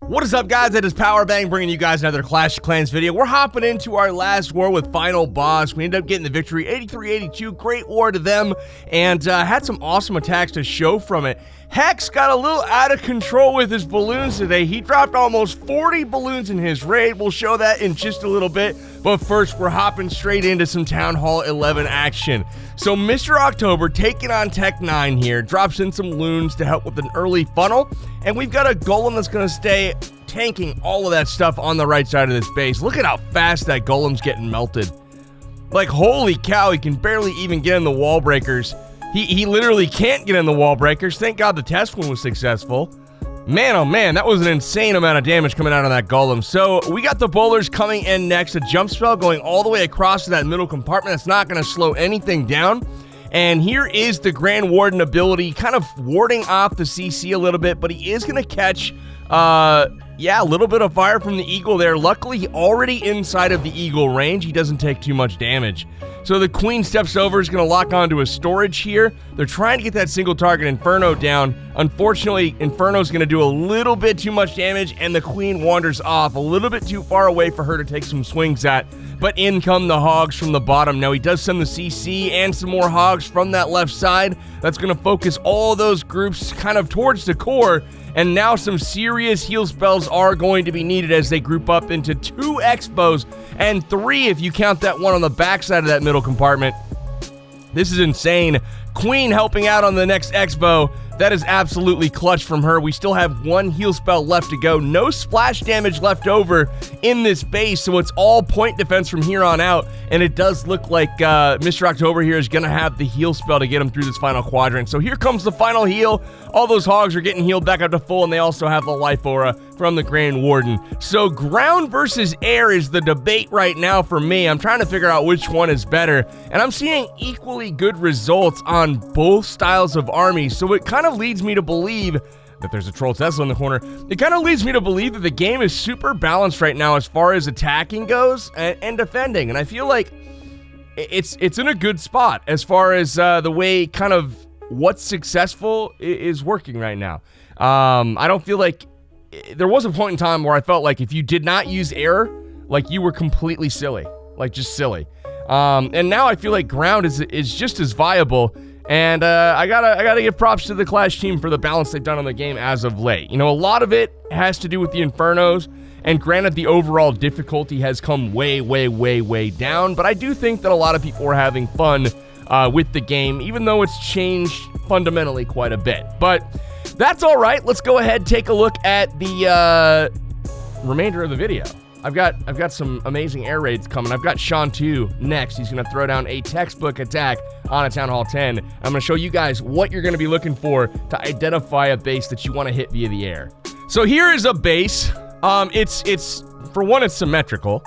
What is up, guys? It is Powerbang bringing you guys another Clash of Clans video. We're hopping into our last war with Final Boss. We ended up getting the victory, 83-82. Great war to them, and had some awesome attacks to show from it. Hex got a little out of control with his balloons today. He dropped almost 40 balloons in his raid. We'll show that in just a little bit. But first, we're hopping straight into some Town Hall 11 action. So Mr. October taking on Tech 9 here, drops in some loons to help with an early funnel. And we've got a golem that's going to stay tanking all of that stuff on the right side of this base. Look at how fast that golem's getting melted. Like, holy cow, he can barely even get in the wall breakers. He literally can't get in the wall breakers. Thank God the test one was successful. Man, oh man, that was an insane amount of damage coming out of that golem. So we got the bowlers coming in next. A jump spell going all the way across to that middle compartment. That's not going to slow anything down. And here is the Grand Warden ability, kind of warding off the CC a little bit, but he is going to catch, yeah, a little bit of fire from the Eagle there. Luckily, already inside of the Eagle range. He doesn't take too much damage. So the Queen steps over, is going to lock onto a storage here. They're trying to get that single target Inferno down. Unfortunately, Inferno's going to do a little bit too much damage, and the Queen wanders off a little bit too far away for her to take some swings at. But in come the Hogs from the bottom. Now, he does send the CC and some more Hogs from that left side. That's going to focus all those groups kind of towards the core. And now some serious heal spells are going to be needed as they group up into 2 Expos and 3 if you count that one on the backside of that middle compartment. This is insane. Queen helping out on the next Expo. That is absolutely clutch from her. We still have 1 heal spell left to go. No splash damage left over in this base, so it's all point defense from here on out. And it does look like Mr. October here is going to have the heal spell to get him through this final quadrant. So here comes the final heal. All those Hogs are getting healed back up to full, and they also have the life aura from the Grand Warden. So ground versus air is the debate right now for me. I'm trying to figure out which one is better, and I'm seeing equally good results on both styles of armies. So it kind of leads me to believe that there's a Troll Tesla in the corner. It kind of leads me to believe that the game is super balanced right now as far as attacking goes and defending. And I feel like it's in a good spot as far as the way kind of what's successful is working right now. I don't feel like there was a point in time where I felt like if you did not use air, like you were completely silly, like just silly. And now I feel like ground is just as viable. And I gotta give props to the Clash team for the balance they've done on the game as of late. You know, a lot of it has to do with the Infernos, and granted, the overall difficulty has come way down, but I do think that a lot of people are having fun with the game, even though it's changed fundamentally quite a bit. But that's all right. Let's go ahead and take a look at the remainder of the video. I've got some amazing air raids coming. I've got Sean 2 next. He's going to throw down a textbook attack on a Town Hall 10. I'm going to show you guys what you're going to be looking for to identify a base that you want to hit via the air. So here is a base. It's for one, it's symmetrical.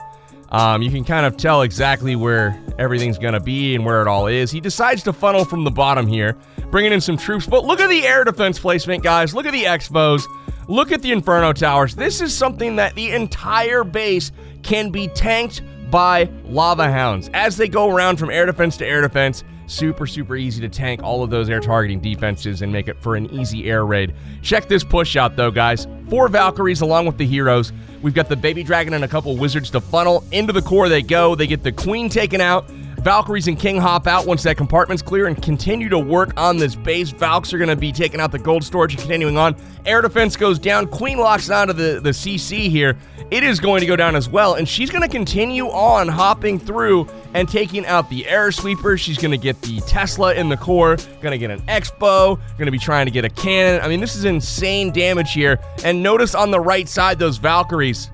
You can kind of tell exactly where everything's going to be and where it all is. He decides to funnel from the bottom here, bringing in some troops. But look at the air defense placement, guys. Look at the Expos. Look at the Inferno Towers. This is something that the entire base can be tanked by Lava Hounds. As they go around from air defense to air defense, super easy to tank all of those air targeting defenses and make it for an easy air raid. Check this push out though, guys. 4 Valkyries along with the heroes. We've got the Baby Dragon and a couple Wizards to funnel. Into the core they go. They get the Queen taken out. Valkyries and King hop out once that compartment's clear and continue to work on this base. Valks are going to be taking out the gold storage and continuing on. Air defense goes down. Queen locks onto the CC here. It is going to go down as well, and she's going to continue on hopping through and taking out the air sweeper. She's going to get the Tesla in the core, going to get an Expo, going to be trying to get a cannon. I mean, this is insane damage here. And notice on the right side, those Valkyries,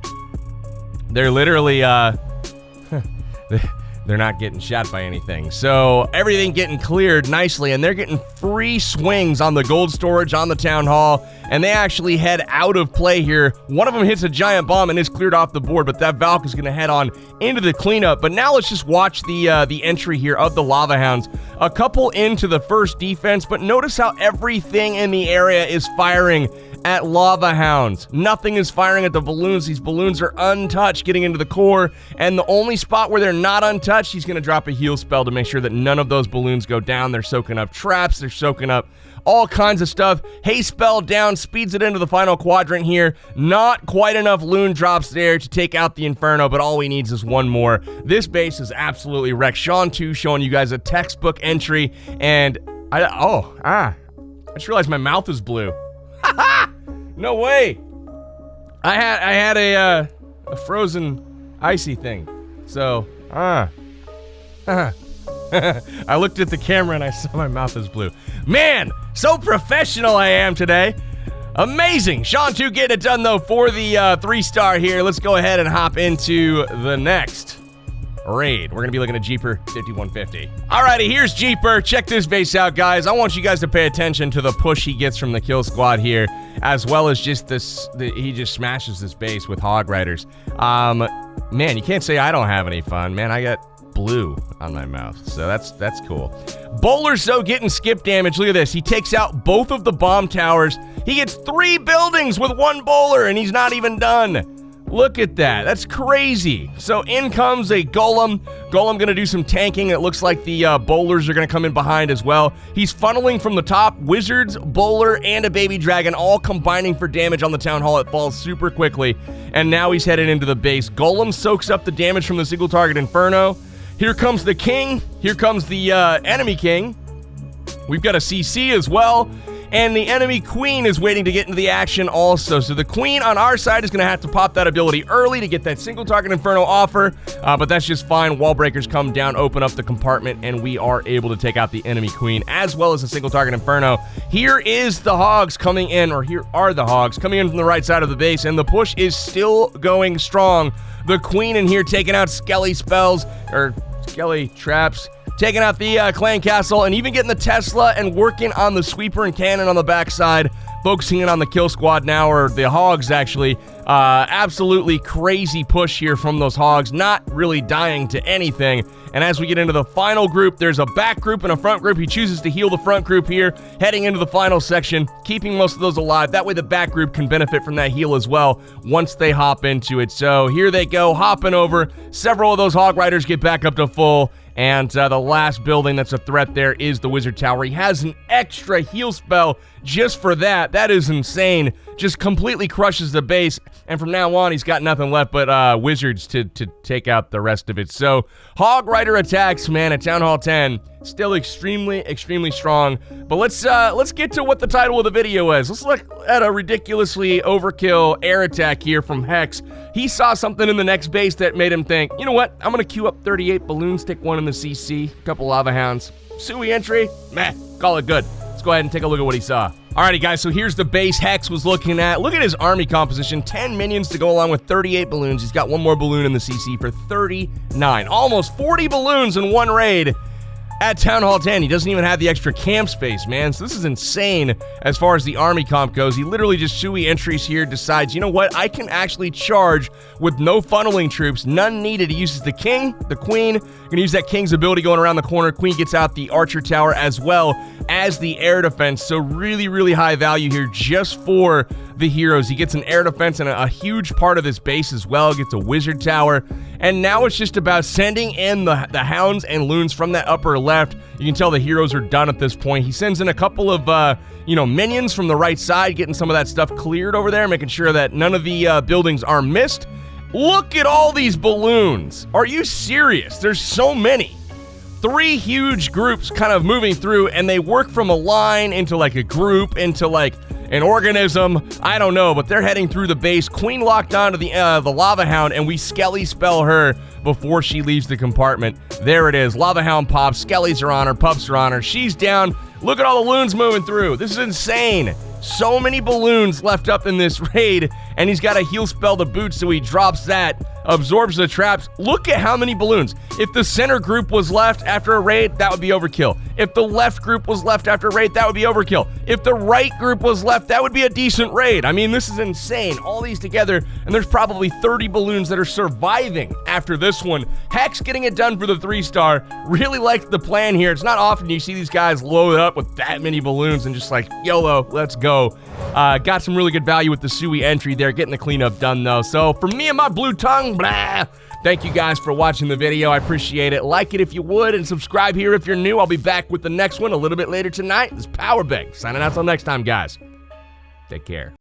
they're literally, they're not getting shot by anything. So everything getting cleared nicely, and they're getting free swings on the gold storage on the Town Hall, and they actually head out of play here. One of them hits a giant bomb and is cleared off the board, but that Valk is going to head on into the cleanup. But now let's just watch the entry here of the Lava Hounds. A couple into the first defense, but notice how everything in the area is firing at Lava Hounds. Nothing is firing at the balloons. These balloons are untouched getting into the core, and the only spot where they're not untouched touch, he's going to drop a heal spell to make sure that none of those balloons go down. They're soaking up traps. They're soaking up all kinds of stuff. Haste spell down, speeds it into the final quadrant here. Not quite enough loon drops there to take out the Inferno, but all we need is one more. This base is absolutely wrecked. Sean 2 showing you guys a textbook entry, and I just realized my mouth is blue. No way. I had a frozen icy thing. So, I looked at the camera and I saw my mouth is blue. Man, so professional I am today. Amazing. Sean 2 getting it done, though, for the 3-star here. Let's go ahead and hop into the next raid. We're going to be looking at Jeeper 5150. Alrighty, here's Jeeper. Check this base out, guys. I want you guys to pay attention to the push he gets from the kill squad here, as well as just this, he just smashes this base with Hog Riders. Man, you can't say I don't have any fun. Man, I got blue on my mouth, so that's cool. Bowler's so getting skip damage. Look at this. He takes out both of the bomb towers. He gets 3 buildings with 1 bowler, and he's not even done. Look at that. That's crazy. So in comes a Golem. Golem going to do some tanking. It looks like the bowlers are going to come in behind as well. He's funneling from the top. Wizards, bowler, and a baby dragon all combining for damage on the town hall. It falls super quickly. And now he's headed into the base. Golem soaks up the damage from the single target Inferno. Here comes the king. Here comes the enemy king. We've got a CC as well. And the enemy queen is waiting to get into the action also. So the queen on our side is going to have to pop that ability early to get that single target Inferno offer. But that's just fine. Wall breakers come down, open up the compartment, and we are able to take out the enemy queen as well as the single target Inferno. Here is the Hogs coming in, or here are the Hogs coming in from the right side of the base, and the push is still going strong. The queen in here taking out Skelly spells, or Skelly traps. Taking out the clan castle and even getting the Tesla and working on the sweeper and cannon on the backside. Focusing in on the kill squad now, or the Hogs actually. Absolutely crazy push here from those Hogs. Not really dying to anything. And as we get into the final group, there's a back group and a front group. He chooses to heal the front group here, heading into the final section, keeping most of those alive. That way the back group can benefit from that heal as well once they hop into it. So here they go, hopping over. Several of those Hog Riders get back up to full. And the last building that's a threat there is the Wizard Tower. He has an extra heal spell just for that. That is insane. Just completely crushes the base. And from now on, he's got nothing left but Wizards to take out the rest of it. So, Hog Rider attacks, man, at Town Hall 10. Still extremely, extremely strong. But let's get to what the title of the video is. Let's look at a ridiculously overkill air attack here from Hex. He saw something in the next base that made him think, you know what? I'm going to queue up 38 balloons, stick one in the CC, a couple lava hounds. Sui entry, meh, call it good. Let's go ahead and take a look at what he saw. Alrighty, guys, so here's the base Hex was looking at. Look at his army composition. 10 minions to go along with 38 balloons. He's got one more balloon in the CC for 39. Almost 40 balloons in one raid at Town Hall 10. He doesn't even have the extra camp space, man. So this is insane as far as the army comp goes. He literally just Sui entries here, decides, you know what? I can actually charge with no funneling troops. None needed. He uses the king, the queen. Gonna use that king's ability going around the corner. Queen gets out the archer tower as well as the air defense. So really, really high value here just for the heroes. He gets an air defense and a huge part of this base as well. Gets a wizard tower. And now it's just about sending in the hounds and loons from that upper left. You can tell the heroes are done at this point. He sends in a couple of, minions from the right side, getting some of that stuff cleared over there, making sure that none of the buildings are missed. Look at all these balloons. Are you serious? There's so many. 3 huge groups kind of moving through, and they work from a line into like a group, into like an organism. I don't know, but they're heading through the base. Queen locked onto the Lava Hound, and we Skelly spell her before she leaves the compartment. There it is. Lava Hound pops. Skellies are on her. Pups are on her. She's down. Look at all the loons moving through. This is insane. So many balloons left up in this raid, and he's got a heal spell to boot, so he drops that, absorbs the traps. Look at how many balloons. If the center group was left after a raid, that would be overkill. If the left group was left after a raid, that would be overkill. If the right group was left, that would be a decent raid. I mean, this is insane. All these together, and there's probably 30 balloons that are surviving after this one. Hex getting it done for the 3-star. Really liked the plan here. It's not often you see these guys load up with that many balloons and just like, YOLO, let's go. Got some really good value with the Sui entry there, getting the cleanup done though. So for me and my blue tongue, blah, Thank you guys for watching the video. I appreciate it. Like it if you would, and subscribe here if you're new. I'll be back with the next one a little bit later tonight. This is Powerbang signing out till next time, guys. Take care.